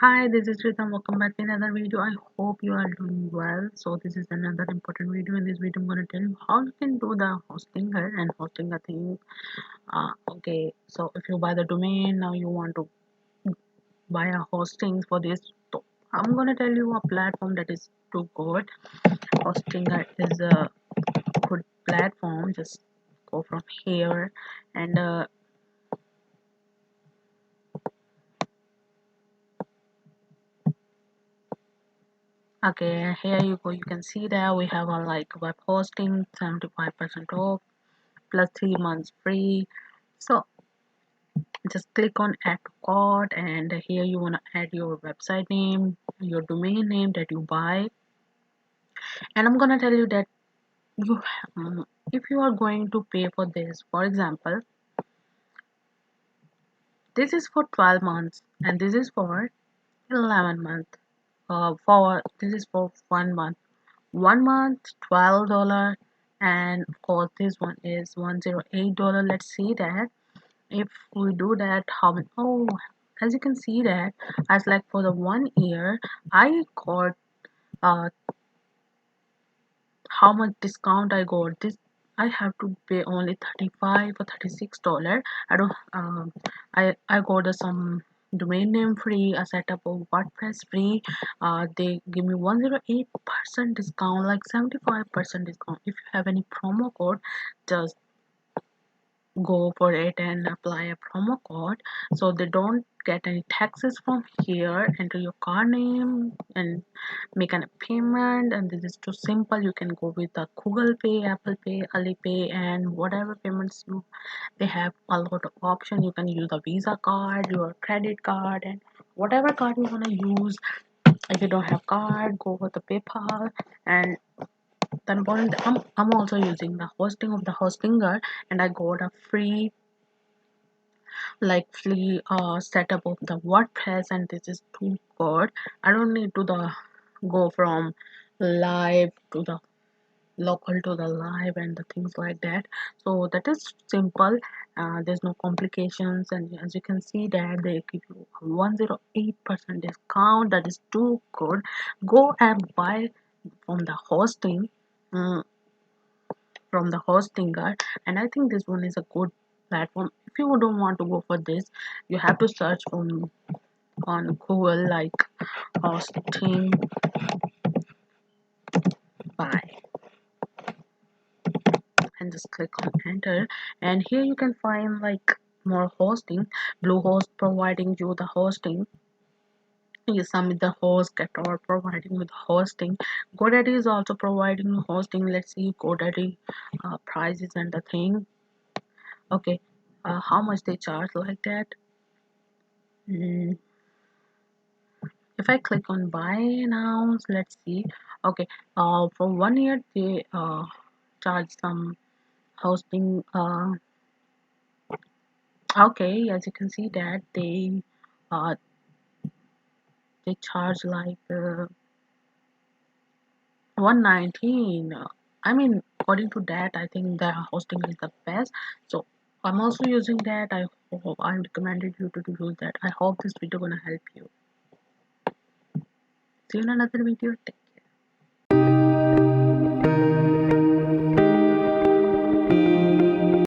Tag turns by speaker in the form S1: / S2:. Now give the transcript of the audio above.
S1: Hi, this is Rita. Welcome back to another video. I hope you are doing well. So this is another important video. In this video, I'm going to tell you how you can do the hosting and hosting a thing. Okay, so if you buy the domain, now you want to buy a hosting for this. So I'm going to tell you a platform that is too good. Hosting is a good platform. Just go from here and okay, here you go. You can see that we have a like web hosting 75% off plus 3 months free. So just click on add to cart, and here you want to add your website name, your domain name that you buy. And I'm gonna tell you that you if you are going to pay for this, for example, this is for 12 months and this is for 11 month. For this is for 1 month, 1 month $12, and of course this one is $108. Let's see that if we do that, how many, oh, as you can see that as like for the 1 year I got uh how much discount I got. This I have to pay only 35 or $36. I don't I got some domain name free, a setup of WordPress free. They give me 108% discount, like 75% discount. If you have any promo code, just go for it and apply a promo code, so they don't get any taxes from here. Enter your card name and make a payment, and this is too simple. You can go with the Google Pay, Apple Pay, Alipay, and whatever payments you, they have a lot of option. You can use a Visa card, your credit card, and whatever card you want to use. If you don't have card, go with the PayPal. And then I'm also using the hosting of the hostinger, and I got a free like free setup of the WordPress, and this is too good. I don't need to the go from live to the local to the live and the things like that. So that is simple. There's no complications, and as you can see that they give you a 108% discount. That is too good. Go and buy from the hosting. mm, from the hostinger, and I think this one is a good platform. If you don't want to go for this, you have to search on Google like hosting buy, and just click on enter, and here you can find like more hosting. Bluehost providing you the hosting. You submit the host, get or providing with hosting. GoDaddy is also providing hosting. Let's see GoDaddy prices and the thing. Okay, how much they charge like that. Mm, if I click on buy now, let's see. Okay, for 1 year they charge some hosting. Okay, as you can see that uh they charge like 119. I mean, according to that, I think the hosting is the best. So I'm also using that. I recommended you to use that. I hope this video gonna help you. See you in another video.